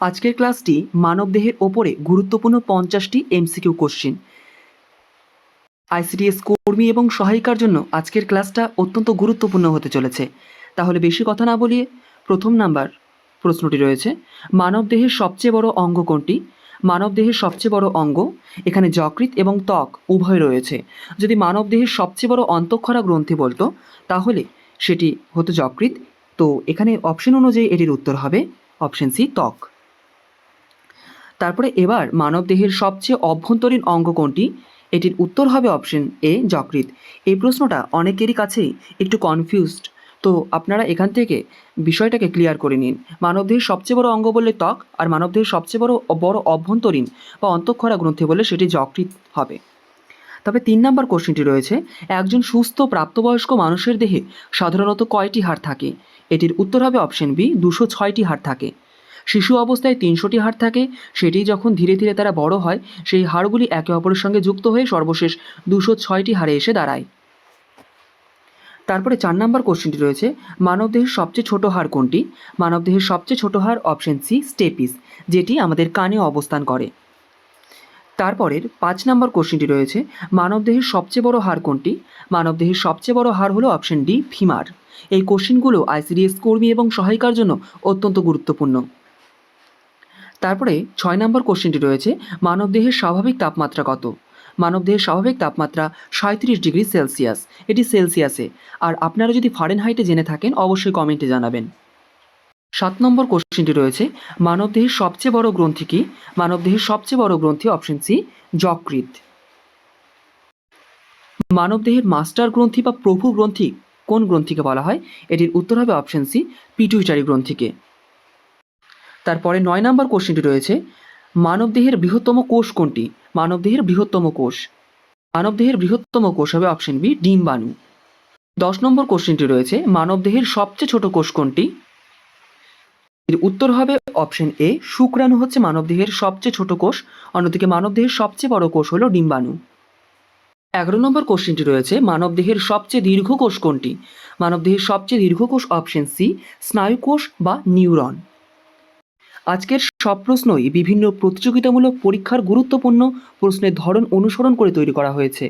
আজকের ক্লাসটি মানবদেহের ওপরে গুরুত্বপূর্ণ 50টি এমসিকিউ কোশ্চিন। আইসিডিএস কর্মী এবং সহায়িকার জন্য আজকের ক্লাসটা অত্যন্ত গুরুত্বপূর্ণ হতে চলেছে। তাহলে বেশি কথা না বলিয়ে প্রথম নাম্বার প্রশ্নটি রয়েছে, মানবদেহের সবচেয়ে বড় অঙ্গ কোনটি? মানবদেহের সবচেয়ে বড় অঙ্গ, এখানে যকৃৎ এবং ত্বক উভয় রয়েছে। যদি মানবদেহের সবচেয়ে বড় অন্তঃক্ষরা গ্রন্থি বলতো তাহলে সেটি হতো যকৃৎ। তো এখানে অপশন অনুযায়ী এটির উত্তর হবে অপশন সি, ত্বক। তারপরে এবার মানবদেহের সবচেয়ে অভ্যন্তরীণ অঙ্গ কোনটি? এটির উত্তর হবে অপশন এ, যকৃৎ। এই প্রশ্নটা অনেকেরই কাছেই একটু কনফিউজড, তো আপনারা এখান থেকে বিষয়টাকে ক্লিয়ার করে নিন। মানবদেহের সবচেয়ে বড় অঙ্গ বললে ত্বক, আর মানবদেহের সবচেয়ে বড় অভ্যন্তরীণ বা অন্তঃক্ষরা গ্রন্থি বললে সেটি যকৃৎ হবে। তবে 3 নম্বর কোশ্চেনটি রয়েছে, একজন সুস্থ প্রাপ্তবয়স্ক মানুষের দেহে সাধারণত কয়টি হাড় থাকে? এটির উত্তর হবে অপশন বি, 206টি হাড় থাকে। শিশু অবস্থায় 300টি হাড় থাকে, সেটি যখন ধীরে ধীরে তারা বড় হয় সেই হাড়গুলি একে অপরের সঙ্গে যুক্ত হয়ে সর্বশেষ 206টি হাড়ে এসে দাঁড়ায়। তারপরে 4 নম্বর কোশ্চেনটি রয়েছে, মানবদেহের সবচেয়ে ছোট হাড় কোনটি? মানবদেহের সবচেয়ে ছোট হাড় অপশন সি, স্টেপিস, যেটি আমাদের কানে অবস্থান করে। তারপরের 5 নম্বর কোশ্চেনটি রয়েছে, মানবদেহের সবচেয়ে বড় হাড় কোনটি? মানবদেহের সবচেয়ে বড় হাড় হলো অপশন ডি, ফিমার। এই কোশ্চেনগুলো আইসিডিএস কর্মী এবং সহায়িকার জন্য অত্যন্ত গুরুত্বপূর্ণ। তারপরে 6 নম্বর কোশ্চেনটি রয়েছে, মানবদেহের স্বাভাবিক তাপমাত্রা কত? মানবদেহের স্বাভাবিক তাপমাত্রা 37 ডিগ্রি সেলসিয়াস, এটি সেলসিয়াসে। আর আপনারা যদি ফারেনহাইটে জেনে থাকেন অবশ্যই কমেন্টে জানাবেন। 7 নম্বর কোশ্চেনটি রয়েছে, মানবদেহের সবচেয়ে বড় গ্রন্থি কি? মানবদেহের সবচেয়ে বড় গ্রন্থি অপশন সি, যকৃৎ। মানবদেহের মাস্টার গ্রন্থি বা প্রভু গ্রন্থি কোন গ্রন্থিকে বলা হয়? এটির উত্তর হবে অপশন সি, পিটুইটারি গ্রন্থিকে। তারপরে 9 নম্বর কোশ্চেনটি রয়েছে, মানবদেহের বৃহত্তম কোষ কোনটি? মানবদেহের বৃহত্তম কোষ, মানবদেহের বৃহত্তম কোষ হবে অপশন বি, ডিম্বাণু। 10 নম্বর কোশ্চেনটি রয়েছে, মানবদেহের সবচেয়ে ছোট কোষ কোনটি? এর উত্তর হবে অপশন এ, শুক্রাণু হচ্ছে মানবদেহের সবচেয়ে ছোট কোষ, অন্যদিকে মানবদেহের সবচেয়ে বড় কোষ হলো ডিম্বাণু। 11 নম্বর কোশ্চেনটি রয়েছে, মানবদেহের সবচেয়ে দীর্ঘ কোষ কোনটি? মানবদেহের সবচেয়ে দীর্ঘ কোষ অপশন সি, স্নায়ুকোষ বা নিউরন। আজকের সব প্রশ্নই বিভিন্ন প্রতিযোগিতামূলক পরীক্ষার গুরুত্বপূর্ণ প্রশ্নের ধরন অনুসরণ করে তৈরি করা হয়েছে,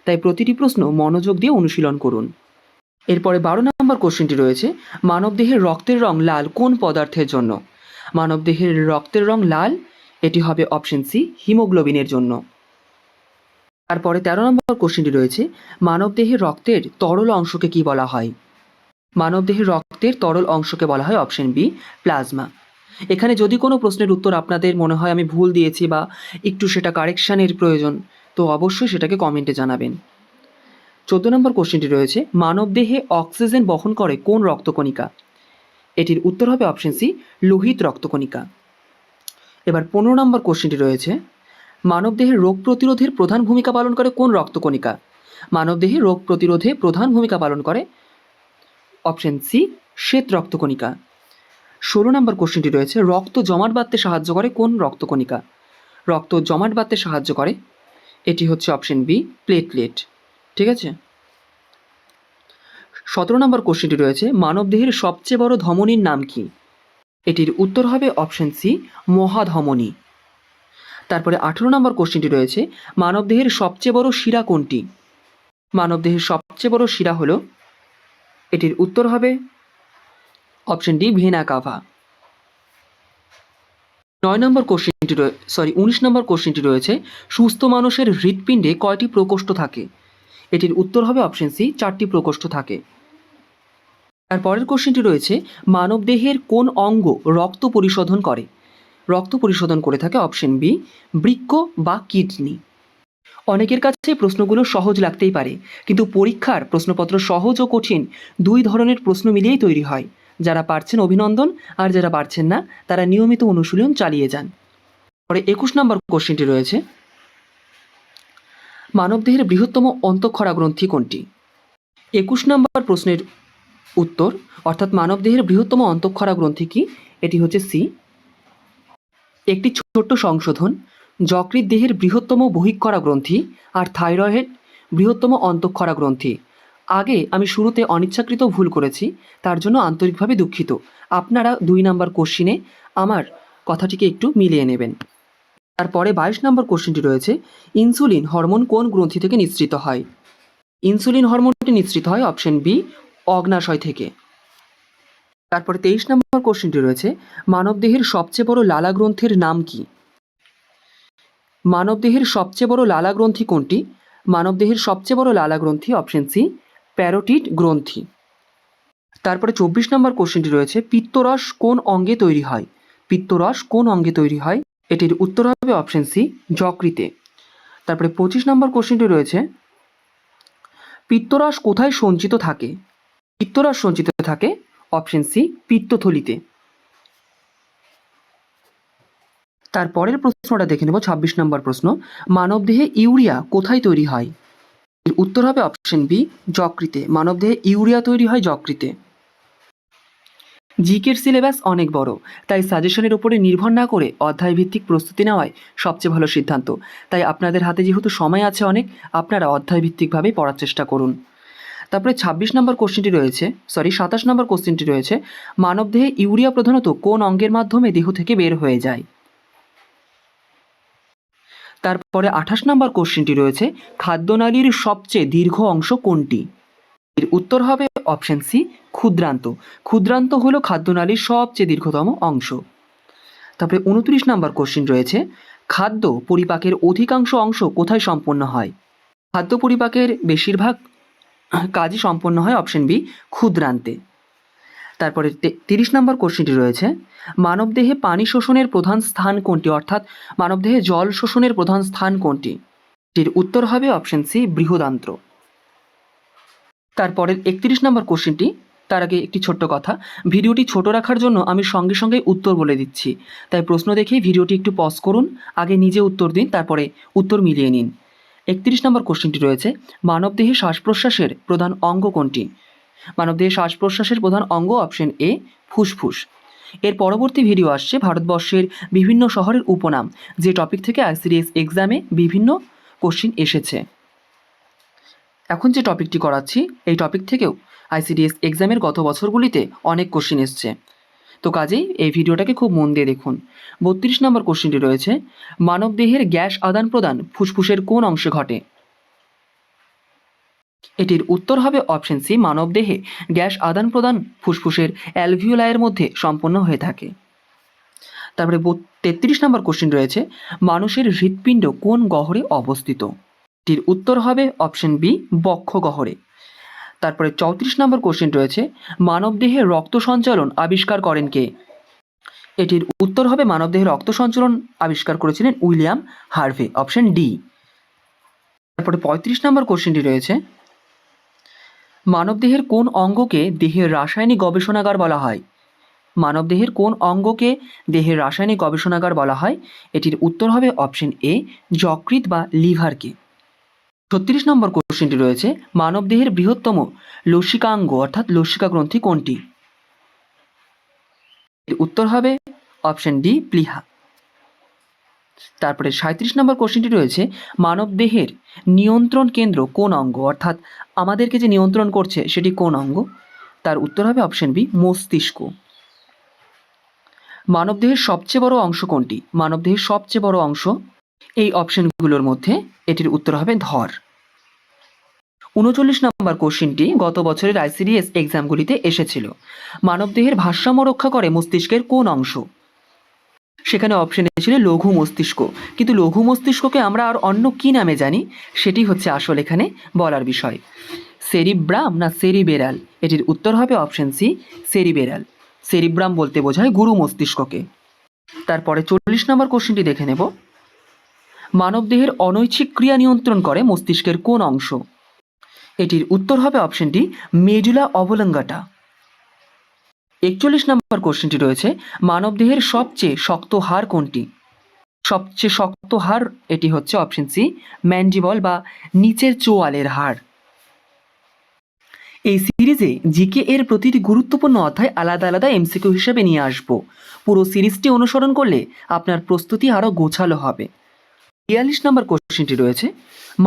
তাই প্রতিটি প্রশ্ন মনোযোগ দিয়ে অনুশীলন করুন। এরপরে 12 নম্বর কোশ্চেনটি রয়েছে, মানবদেহের রক্তের রং লাল কোন পদার্থের জন্য? মানবদেহের রক্তের রং লাল, এটি হবে অপশন সি, হিমোগ্লোবিনের জন্য। তারপরে 13 নম্বর কোশ্চেনটি রয়েছে, মানবদেহের রক্তের তরল অংশকে কি বলা হয়? মানবদেহের রক্তের তরল অংশকে বলা হয় অপশন বি, প্লাজমা। এখানে যদি কোনো প্রশ্নের উত্তর আপনাদের মনে হয় আমি ভুল দিয়েছি বা একটু সেটা কারেকশানের প্রয়োজন, তো অবশ্যই সেটাকে কমেন্টে জানাবেন। 14 নম্বর কোশ্চেনটি রয়েছে, মানবদেহে অক্সিজেন বহন করে কোন রক্তকণিকা? এটির উত্তর হবে অপশন সি, লোহিত রক্তকণিকা। এবার 15 নম্বর কোশ্চেনটি রয়েছে, মানবদেহের রোগ প্রতিরোধের প্রধান ভূমিকা পালন করে কোন রক্তকণিকা? মানবদেহে রোগ প্রতিরোধে প্রধান ভূমিকা পালন করে অপশন সি, শ্বেত রক্তকণিকা। 16 নম্বর কোশ্চেনটি রয়েছে, রক্ত জমাট বাঁধতে সাহায্য করে কোন রক্তকণিকা? রক্ত জমাট বাঁধতে সাহায্য করে, এটি হচ্ছে অপশন বি, প্লেটলেট। ঠিক আছে। 17 নম্বর কোশ্চেনটি রয়েছে, মানবদেহের সবচেয়ে বড় ধমনীর নাম কি? এটির উত্তর হবে অপশন সি, মহাধমনী। তারপরে 18 নম্বর কোশ্চেনটি রয়েছে, মানবদেহের সবচেয়ে বড় শিরা কোনটি? মানবদেহের সবচেয়ে বড় শিরা হলো, এটির উত্তর হবে অপশন ডি, ভেনা কাভা। 19 নম্বর কোশ্চেনটি রয়েছে, সুস্থ মানুষের হৃৎপিণ্ডে কয়টি প্রকোষ্ঠ থাকে? এটির উত্তর হবে অপশন সি, 4টি প্রকোষ্ঠ থাকে। তারপরের কোশ্চেনটি রয়েছে, মানবদেহের কোন অঙ্গ রক্ত পরিশোধন করে? রক্ত পরিশোধন করে থাকে অপশন বি, বৃক্ক বা কিডনি। অনেকের কাছে প্রশ্নগুলো সহজ লাগতেই পারে, কিন্তু পরীক্ষার প্রশ্নপত্র সহজ ও কঠিন দুই ধরনের প্রশ্ন মিলিয়েই তৈরি হয়। যারা পারছেন অভিনন্দন, আর যারা পারছেন না তারা নিয়মিত অনুশীলন চালিয়ে যান। পরে 21 নম্বর কোশ্চেনটি রয়েছে, মানবদেহের বৃহত্তম অন্তঃক্ষরা গ্রন্থি কোনটি? 21 নম্বর প্রশ্নের উত্তর, অর্থাৎ মানবদেহের বৃহত্তম অন্তঃক্ষরা গ্রন্থি কি? এটি হচ্ছে সি। একটি ছোট্ট সংশোধন, যকৃৎ দেহের বৃহত্তম বহিঃক্ষরা গ্রন্থি আর থাইরয়েড বৃহত্তম অন্তঃক্ষরা গ্রন্থি। আগে আমি শুরুতে অনিচ্ছাকৃত ভুল করেছি, তার জন্য আন্তরিকভাবে দুঃখিত। আপনারা 2 নম্বর কোশ্চিনে আমার কথাটিকে একটু মিলিয়ে নেবেন। তারপরে 22 নম্বর কোশ্চেনটি রয়েছে, ইনসুলিন হরমোন কোন গ্রন্থি থেকে নিঃসৃত হয়? ইনসুলিন হরমোনটি নিঃসৃত হয় অপশন বি, অগ্নাশয় থেকে। তারপরে 23 নম্বর কোশ্চেনটি রয়েছে, মানবদেহের সবচেয়ে বড় লালা গ্রন্থির নাম কি? মানবদেহের সবচেয়ে বড় লালা গ্রন্থি কোনটি? মানবদেহের সবচেয়ে বড় লালা গ্রন্থি অপশন সি, প্যারোটিড গ্রন্থি। তারপরে 24 নম্বর কোশ্চেনটি রয়েছে, পিত্তরস কোন অঙ্গে তৈরি হয়? পিত্তরস কোন অঙ্গে তৈরি হয়? এটির উত্তর হবে অপশন সি, যকৃতে। তারপরে 25 নম্বর কোশ্চেনটি রয়েছে, পিত্তরস কোথায় সঞ্চিত থাকে? পিত্তরস সঞ্চিত থাকে অপশন সি, পিত্তথলিতে। তারপরের প্রশ্নটা দেখে নেব, 26 নম্বর প্রশ্ন, মানবদেহে ইউরিয়া কোথায় তৈরি হয়? এর উত্তর হবে অপশন বি, যকৃতে। মানবদেহে ইউরিয়া তৈরি হয় যকৃতে। জিকের সিলেবাস অনেক বড়, তাই সাজেশনের উপরে নির্ভর না করে অধ্যায়ভিত্তিক প্রস্তুতি নেওয়াই সবচেয়ে ভালো সিদ্ধান্ত। তাই আপনাদের হাতে যেহেতু সময় আছে অনেক, আপনারা অধ্যায়ভিত্তিকভাবেই পড়ার চেষ্টা করুন। তারপরে 26 নম্বর কোশ্চেনটি রয়েছে, 27 নম্বর কোশ্চেনটি রয়েছে, মানবদেহে ইউরিয়া প্রধানত কোন অঙ্গের মাধ্যমে দেহ থেকে বের হয়ে যায়? তারপরে 28 নম্বর কোশ্চেনটি রয়েছে, খাদ্যনালীর সবচেয়ে দীর্ঘ অংশ কোনটি? এর উত্তর হবে অপশন সি, ক্ষুদ্রান্ত। ক্ষুদ্রান্ত হলো খাদ্যনালীর সবচেয়ে দীর্ঘতম অংশ। তারপরে 29 নম্বর কোশ্চেন রয়েছে, খাদ্য পরিপাকের অধিকাংশ অংশ কোথায় সম্পন্ন হয়? খাদ্য পরিপাকের বেশিরভাগ কাজই সম্পন্ন হয় অপশন বি, ক্ষুদ্রান্তে। তারপরে 30 নম্বর কোশ্চেনটি রয়েছে, মানবদেহে পানি শোষণের প্রধান স্থান কোনটি? অর্থাৎ মানবদেহে জল শোষণের প্রধান স্থান কোনটি? এর উত্তর হবে অপশন সি, বৃহদান্ত্র। তারপরের 31 নম্বর কোশ্চেনটি, তার আগে একটি ছোট্ট কথা, ভিডিওটি ছোট রাখার জন্য আমি সঙ্গে সঙ্গে উত্তর বলে দিচ্ছি, তাই প্রশ্ন দেখেই ভিডিওটি একটু পজ করুন, আগে নিজে উত্তর দিন, তারপরে উত্তর মিলিয়ে নিন। 31 নম্বর কোশ্চেনটি রয়েছে, মানবদেহে শ্বাস প্রশ্বাসের প্রধান অঙ্গ কোনটি? মানবদেহে শ্বাস প্রশ্বাসের প্রধান অঙ্গ অপশন এ, ফুসফুস। এর পরবর্তী ভিডিও আসছে ভারতবর্ষের বিভিন্ন শহরের উপনাম, যে টপিক থেকে আইসিডিএস এক্সামে বিভিন্ন কোশ্চেন এসেছে। এখন যে টপিকটি করাচ্ছি এই টপিক থেকেও আইসিডিএস এক্সামের গত বছরগুলিতে অনেক কোশ্চেন এসছে, তো কাজেই এই ভিডিওটাকে খুব মন দিয়ে দেখুন। 32 নম্বর কোশ্চেনটি রয়েছে, মানবদেহের গ্যাস আদান প্রদান ফুসফুসের কোন অংশে ঘটে? এটির উত্তর হবে অপশন সি, মানবদেহে গ্যাস আদান প্রদান ফুসফুসের অ্যালভিওলাইয়ের মধ্যে সম্পন্ন হয়ে থাকে। তারপরে 33 নম্বর কোশ্চেন রয়েছে, মানুষের হৃৎপিণ্ড কোন গহ্বরে অবস্থিত? এটির উত্তর হবে অপশন বি, বক্ষ গহ্বরে। তারপরে 34 নম্বর কোশ্চেন রয়েছে, মানবদেহে রক্ত সঞ্চালন আবিষ্কার করেন কে? এটির উত্তর হবে মানবদেহে রক্ত সঞ্চালন আবিষ্কার করেছিলেন উইলিয়াম হার্ভে, অপশন ডি। তারপরে 35 নম্বর কোশ্চেনটি রয়েছে, মানবদেহের কোন অঙ্গকে দেহের রাসায়নিক গবেষণাগার বলা হয়? মানবদেহের কোন অঙ্গকে দেহের রাসায়নিক গবেষণাগার বলা হয়? এটির উত্তর হবে অপশন এ, যকৃৎ বা লিভারকে। 36 নম্বর কোশ্চেনটি রয়েছে, মানবদেহের বৃহত্তম লসিকাঙ্গ অর্থাৎ লসিকা গ্রন্থি কোনটি? এর উত্তর হবে অপশন ডি, প্লীহা। তারপরে 37 নম্বর কোশ্চেনটি রয়েছে, মানবদেহের নিয়ন্ত্রণ কেন্দ্র কোন অঙ্গ? অর্থাৎ আমাদেরকে যে নিয়ন্ত্রণ করছে সেটি কোন অঙ্গ? তার উত্তর হবে অপশন বি, মস্তিষ্ক। মানবদেহের সবচেয়ে বড় অংশ কোনটি? মানবদেহের সবচেয়ে বড় অংশ এই অপশনগুলোর মধ্যে এটির উত্তর হবে ধর। 39 নম্বর কোশ্চেনটি গত বছরের আইসিডিএস এক্সামগুলিতে এসেছিল, মানবদেহের ভারসাম্য রক্ষা করে মস্তিষ্কের কোন অংশ? সেখানে অপশনে ছিল লঘু মস্তিষ্ক, কিন্তু লঘু মস্তিষ্ককে আমরা আর অন্য কি নামে জানি সেটি হচ্ছে আসল এখানে বলার বিষয়। সেরিব্রাম না সেরিবেরাল? এটির উত্তর হবে অপশন সি, সেরিবেরাল। সেরিব্রাম বলতে বোঝায় গুরু মস্তিষ্ককে। তারপরে 40 নম্বর কোশ্চেনটি দেখে নেব, মানবদেহের অনৈচ্ছিক ক্রিয়া নিয়ন্ত্রণ করে মস্তিষ্কের কোন অংশ? এটির উত্তর হবে অপশন ডি, মেডুলা অবলঙ্গাটা। 41 নম্বর কোশ্চেনটি রয়েছে, মানবদেহের সবচেয়ে শক্ত হাড় কোনটি? সবচেয়ে শক্ত হাড় এটি হচ্ছে অপশন সি, ম্যান্ডিবল বা নিচের চোয়ালের হাড়। এই সিরিজে জিকে এর প্রতিটি গুরুত্বপূর্ণ অধ্যায় আলাদা আলাদা এমসিকিউ হিসেবে নিয়ে আসব। পুরো সিরিজটি অনুসরণ করলে আপনার প্রস্তুতি আরও গোছালো হবে। 42 নম্বর কোশ্চেনটি রয়েছে,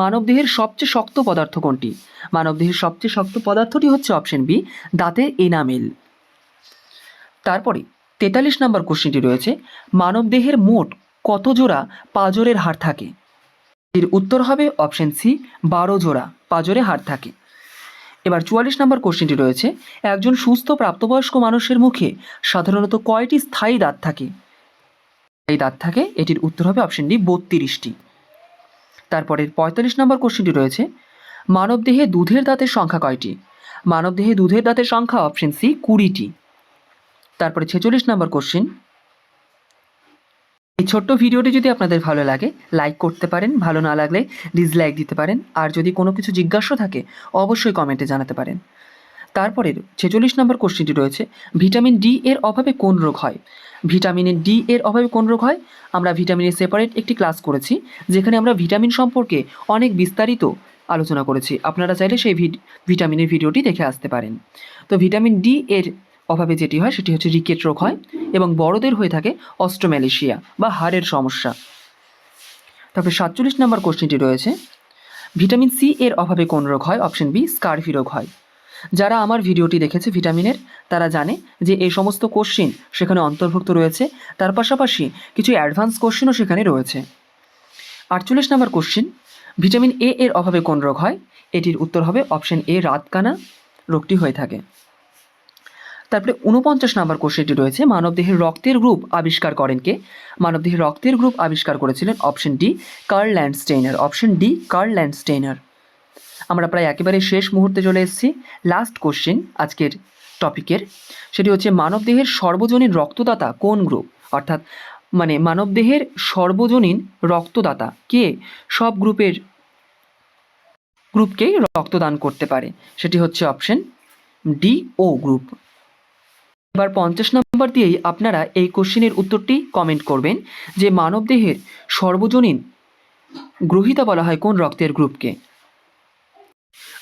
মানবদেহের সবচেয়ে শক্ত পদার্থ কোনটি? মানবদেহের সবচেয়ে শক্ত পদার্থটি হচ্ছে অপশন বি, দাঁতের এনামেল। তারপরে 43 নম্বর কোশ্চেনটি রয়েছে, মানবদেহের মোট কত জোড়া পাঁজরের হাড় থাকে? এর উত্তর হবে অপশন সি, 12 জোড়া পাঁজরে হাড় থাকে। এবার 44 নম্বর কোশ্চেনটি রয়েছে, একজন সুস্থ প্রাপ্তবয়স্ক মানুষের মুখে সাধারণত কয়টি স্থায়ী দাঁত থাকে? এই দাঁত থাকে, এটির উত্তর হবে অপশন ডি, 32টি। তারপরের 45 নম্বর কোশ্চেনটি রয়েছে, মানবদেহে দুধের দাঁতের সংখ্যা কয়টি? মানবদেহে দুধের দাঁতের সংখ্যা অপশন সি, 20টি। তারপরে 46 নম্বর কোশ্চেন, এই ছোট্ট ভিডিওটি যদি আপনাদের ভালো লাগে লাইক করতে পারেন, ভালো না লাগলে ডিসলাইক দিতে পারেন, আর যদি কোনো কিছু জিজ্ঞাসা থাকে অবশ্যই কমেন্টে জানাতে পারেন। তারপরের 46 নম্বর কোশ্চেনটি রয়েছে, ভিটামিন ডি এর অভাবে কোন রোগ হয়? ভিটামিন ডি এর অভাবে কোন রোগ হয়? আমরা ভিটামিনের সেপারেট একটি ক্লাস করেছি, যেখানে আমরা ভিটামিন সম্পর্কে অনেক বিস্তারিত আলোচনা করেছি। আপনারা চাইলে সেই ভিটামিনের ভিডিওটি দেখে আসতে পারেন। তো ভিটামিন ডি এর অভাবে যেটি হয় সেটি হচ্ছে রিকেট রোগ হয়, এবং বড়দের হয়ে থাকে অস্ট্রোম্যালেশিয়া বা হাড়ের সমস্যা। তারপরে 47 নম্বর কোশ্চেনটি রয়েছে, ভিটামিন সি এর অভাবে কোন রোগ হয়? অপশন বি, স্কারভি রোগ হয়। যারা আমার ভিডিওটি দেখেছে ভিটামিনের, তারা জানে যে এই সমস্ত কোশ্চেন সেখানে অন্তর্ভুক্ত রয়েছে, তার পাশাপাশি কিছু অ্যাডভান্স কোশ্চেনও সেখানে রয়েছে। 48 নম্বর কোশ্চেন, ভিটামিন এ এর অভাবে কোন রোগ হয়? এটির উত্তর হবে অপশন এ, রাতকানা রোগটি হয়ে থাকে। তারপরে 49 নম্বর কোশ্চেনটি রয়েছে, মানবদেহের রক্তের গ্রুপ আবিষ্কার করেন কে? মানবদেহের রক্তের গ্রুপ আবিষ্কার করেছিলেন option D, Karl Landsteiner. Option D, Karl Landsteiner. আমরা প্রায় একেবারে শেষ মুহূর্তে চলে এসেছি। লাস্ট কোশ্চেন আজকের টপিকের, সেটি হচ্ছে মানবদেহের সর্বজনীন রক্তদাতা কোন গ্রুপ? অর্থাৎ মানবদেহের সর্বজনীন রক্তদাতা কে? সব গ্রুপকেই রক্তদান করতে পারে, সেটি হচ্ছে অপশন ডি, ও গ্রুপ। এবার 50 নম্বর দিয়েই আপনারা এই কোশ্চেনের উত্তরটি কমেন্ট করবেন যে মানবদেহের সর্বজনীন গ্রহীতা বলা হয় কোন রক্তের গ্রুপকে।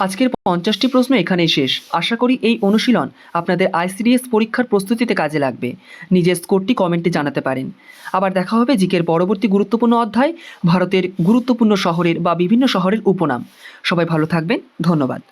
আজকের 50টি প্রশ্ন এখানেই শেষ। আশা করি এই অনুশীলন আপনাদের আইসিডিএস পরীক্ষার প্রস্তুতিতে কাজে লাগবে। নিজের স্কোরটি কমেন্টে জানাতে পারেন। আবার দেখা হবে জিকের পরবর্তী গুরুত্বপূর্ণ অধ্যায়, ভারতের গুরুত্বপূর্ণ শহরের বা বিভিন্ন শহরের উপনাম। সবাই ভালো থাকবেন, ধন্যবাদ।